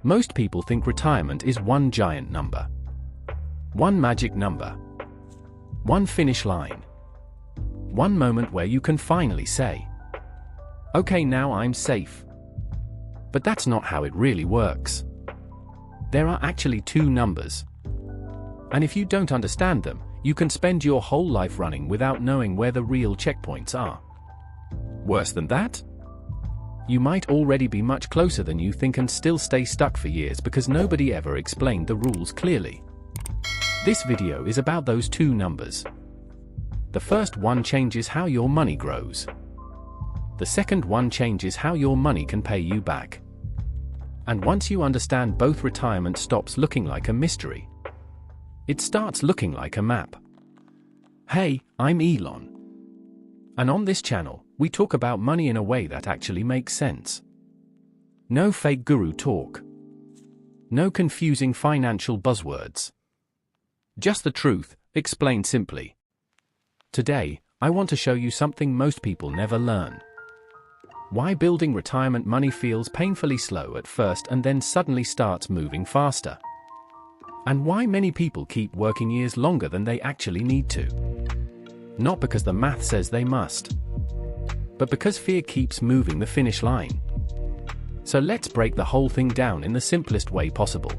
Most people think retirement is one giant number. One magic number. One finish line. One moment where you can finally say, "Okay, now I'm safe." But that's not how it really works. There are actually two numbers. And if you don't understand them, you can spend your whole life running without knowing where the real checkpoints are. Worse than that? You might already be much closer than you think and still stay stuck for years because nobody ever explained the rules clearly. This video is about those two numbers. The first one changes how your money grows. The second one changes how your money can pay you back. And once you understand both, retirement stops looking like a mystery. It starts looking like a map. Hey, I'm Elon. And on this channel, we talk about money in a way that actually makes sense. No fake guru talk. No confusing financial buzzwords. Just the truth, explained simply. Today, I want to show you something most people never learn. Why building retirement money feels painfully slow at first and then suddenly starts moving faster. And why many people keep working years longer than they actually need to. Not because the math says they must, but because fear keeps moving the finish line. So let's break the whole thing down in the simplest way possible.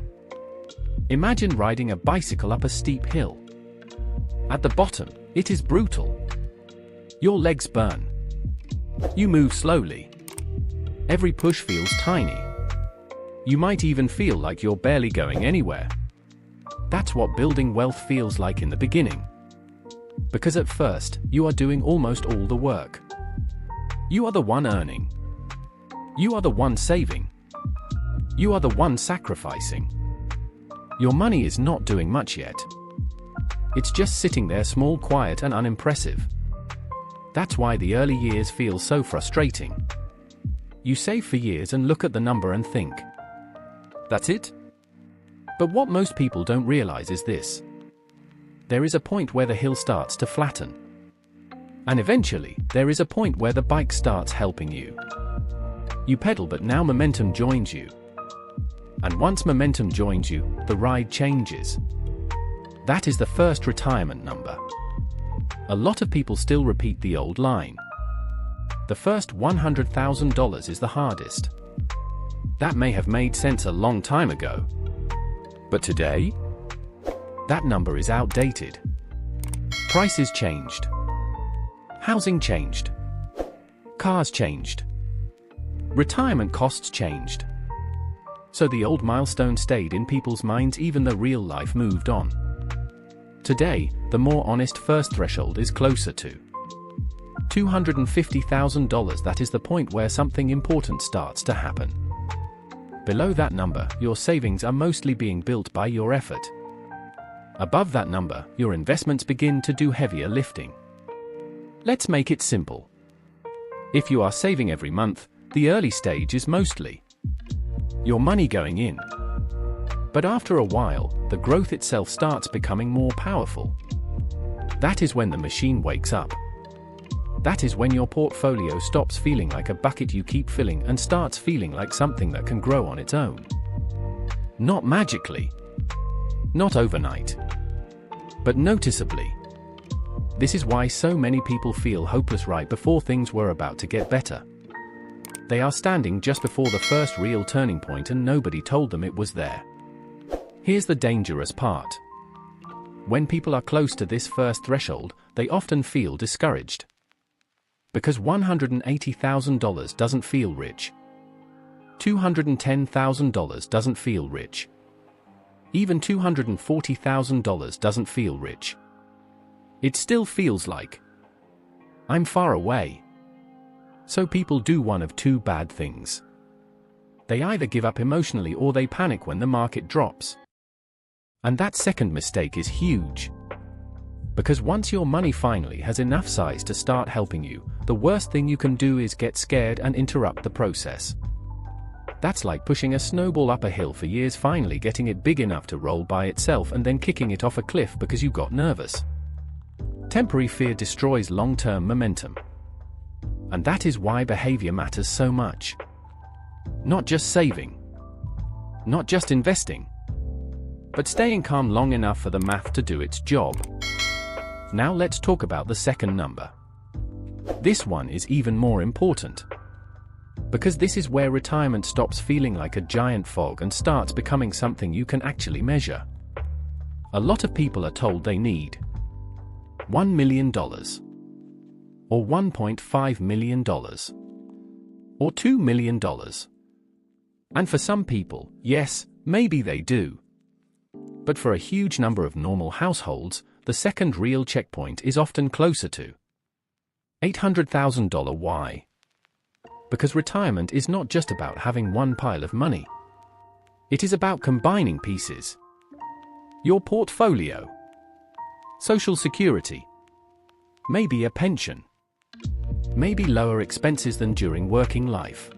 Imagine riding a bicycle up a steep hill. At the bottom, it is brutal. Your legs burn. You move slowly. Every push feels tiny. You might even feel like you're barely going anywhere. That's what building wealth feels like in the beginning. Because at first, you are doing almost all the work. You are the one earning. You are the one saving. You are the one sacrificing. Your money is not doing much yet. It's just sitting there, small, quiet, and unimpressive. That's why the early years feel so frustrating. You save for years and look at the number and think, that's it? But what most people don't realize is this. There is a point where the hill starts to flatten. And eventually, there is a point where the bike starts helping you. You pedal, but now momentum joins you. And once momentum joins you, the ride changes. That is the first retirement number. A lot of people still repeat the old line. The first $100,000 is the hardest. That may have made sense a long time ago. But today? That number is outdated. Prices changed. Housing changed. Cars changed. Retirement costs changed. So the old milestone stayed in people's minds even though real life moved on. Today, the more honest first threshold is closer to $250,000. That is the point where something important starts to happen. Below that number, your savings are mostly being built by your effort. Above that number, your investments begin to do heavier lifting. Let's make it simple. If you are saving every month, the early stage is mostly your money going in. But after a while, the growth itself starts becoming more powerful. That is when the machine wakes up. That is when your portfolio stops feeling like a bucket you keep filling and starts feeling like something that can grow on its own. Not magically. Not overnight. But noticeably. This is why so many people feel hopeless right before things were about to get better. They are standing just before the first real turning point and nobody told them it was there. Here's the dangerous part. When people are close to this first threshold, they often feel discouraged. Because $180,000 doesn't feel rich. $210,000 doesn't feel rich. Even $240,000 doesn't feel rich. It still feels like I'm far away. So people do one of two bad things. They either give up emotionally or they panic when the market drops. And that second mistake is huge. Because once your money finally has enough size to start helping you, the worst thing you can do is get scared and interrupt the process. That's like pushing a snowball up a hill for years, finally getting it big enough to roll by itself and then kicking it off a cliff because you got nervous. Temporary fear destroys long-term momentum. And that is why behavior matters so much. Not just saving. Not just investing, but staying calm long enough for the math to do its job. Now let's talk about the second number. This one is even more important, because this is where retirement stops feeling like a giant fog and starts becoming something you can actually measure. A lot of people are told they need $1 million, or $1.5 million, or $2 million. And for some people, yes, maybe they do. But for a huge number of normal households, the second real checkpoint is often closer to $800,000. Why? Because retirement is not just about having one pile of money. It is about combining pieces. Your portfolio, Social Security, maybe a pension, maybe lower expenses than during working life.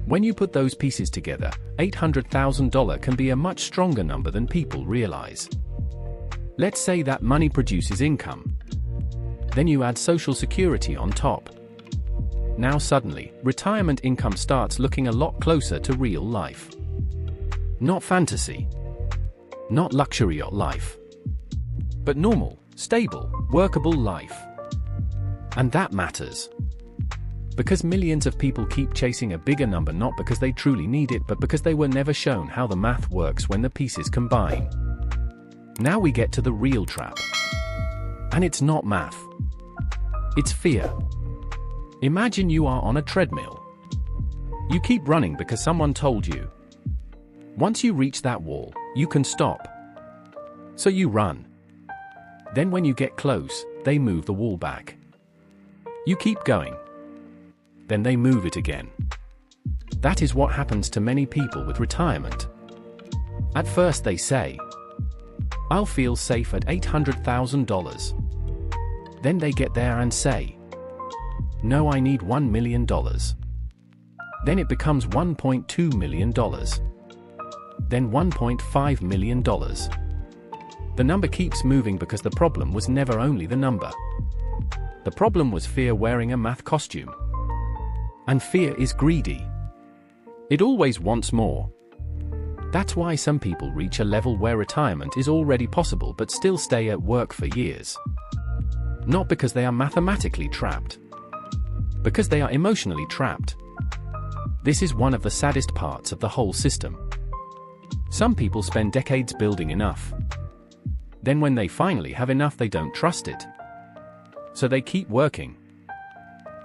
When you put those pieces together, $800,000 can be a much stronger number than people realize. Let's say that money produces income. Then you add Social Security on top. Now suddenly, retirement income starts looking a lot closer to real life. Not fantasy. Not luxury yacht life. But normal, stable, workable life. And that matters. Because millions of people keep chasing a bigger number not because they truly need it but because they were never shown how the math works when the pieces combine. Now we get to the real trap. And it's not math. It's fear. Imagine you are on a treadmill. You keep running because someone told you. Once you reach that wall, you can stop. So you run. Then when you get close, they move the wall back. You keep going. Then they move it again. That is what happens to many people with retirement. At first they say, I'll feel safe at $800,000. Then they get there and say, no, I need $1 million. Then it becomes $1.2 million. Then $1.5 million. The number keeps moving because the problem was never only the number. The problem was fear wearing a math costume. And fear is greedy. It always wants more. That's why some people reach a level where retirement is already possible but still stay at work for years. Not because they are mathematically trapped. Because they are emotionally trapped. This is one of the saddest parts of the whole system. Some people spend decades building enough. Then when they finally have enough, they don't trust it. So they keep working.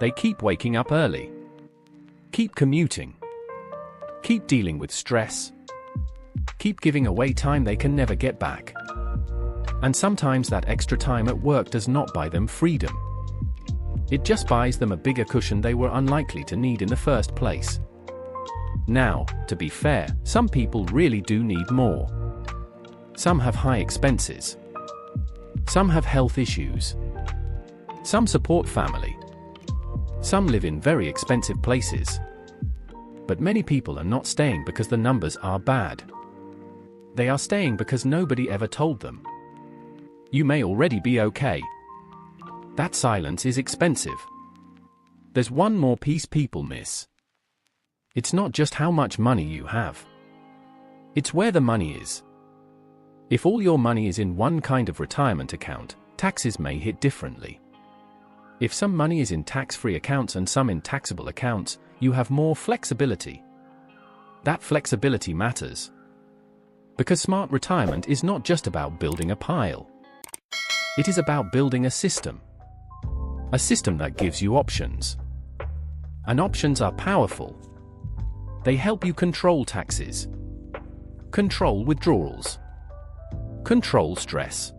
They keep waking up early. Keep commuting. Keep dealing with stress. Keep giving away time they can never get back. And sometimes that extra time at work does not buy them freedom. It just buys them a bigger cushion they were unlikely to need in the first place. Now, to be fair, some people really do need more. Some have high expenses. Some have health issues. Some support family. Some live in very expensive places. But many people are not staying because the numbers are bad. They are staying because nobody ever told them. You may already be okay. That silence is expensive. There's one more piece people miss. It's not just how much money you have. It's where the money is. If all your money is in one kind of retirement account, taxes may hit differently. If some money is in tax-free accounts and some in taxable accounts, you have more flexibility. That flexibility matters. Because smart retirement is not just about building a pile. It is about building a system. A system that gives you options. And options are powerful. They help you control taxes. Control withdrawals. Control stress.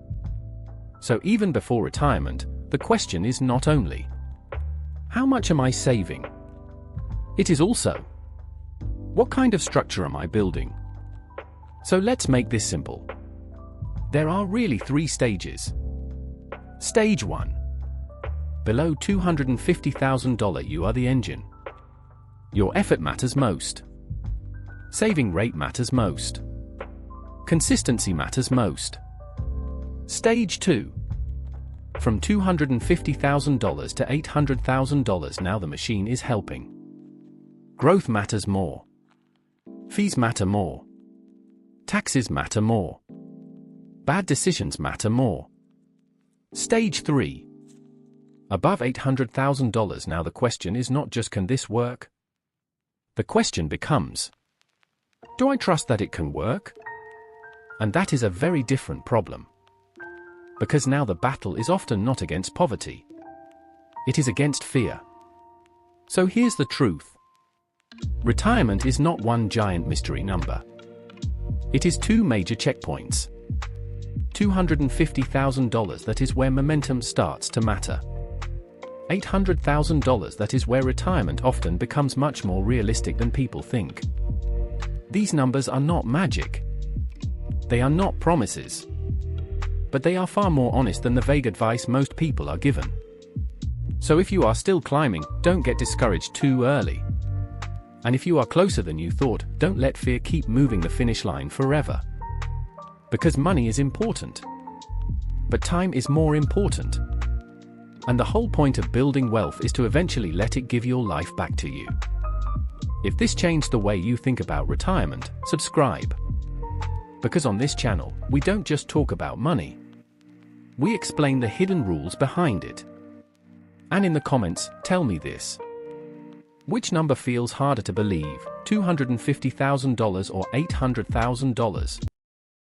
So even before retirement, the question is not only, how much am I saving? It is also, what kind of structure am I building? So let's make this simple. There are really 3 stages. Stage 1. Below $250,000 you are the engine. Your effort matters most. Saving rate matters most. Consistency matters most. Stage 2. From $250,000 to $800,000 now the machine is helping. Growth matters more. Fees matter more. Taxes matter more. Bad decisions matter more. Stage 3. Above $800,000. Now the question is not just can this work? The question becomes, do I trust that it can work? And that is a very different problem. Because now the battle is often not against poverty. It is against fear. So here's the truth. Retirement is not one giant mystery number. It is two major checkpoints. $250,000, that is where momentum starts to matter. $800,000, that is where retirement often becomes much more realistic than people think. These numbers are not magic. They are not promises. But they are far more honest than the vague advice most people are given. So if you are still climbing, don't get discouraged too early. And if you are closer than you thought, don't let fear keep moving the finish line forever. Because money is important. But time is more important. And the whole point of building wealth is to eventually let it give your life back to you. If this changed the way you think about retirement, subscribe. Because on this channel, we don't just talk about money. We explain the hidden rules behind it. And in the comments, tell me this. Which number feels harder to believe, $250,000 or $800,000?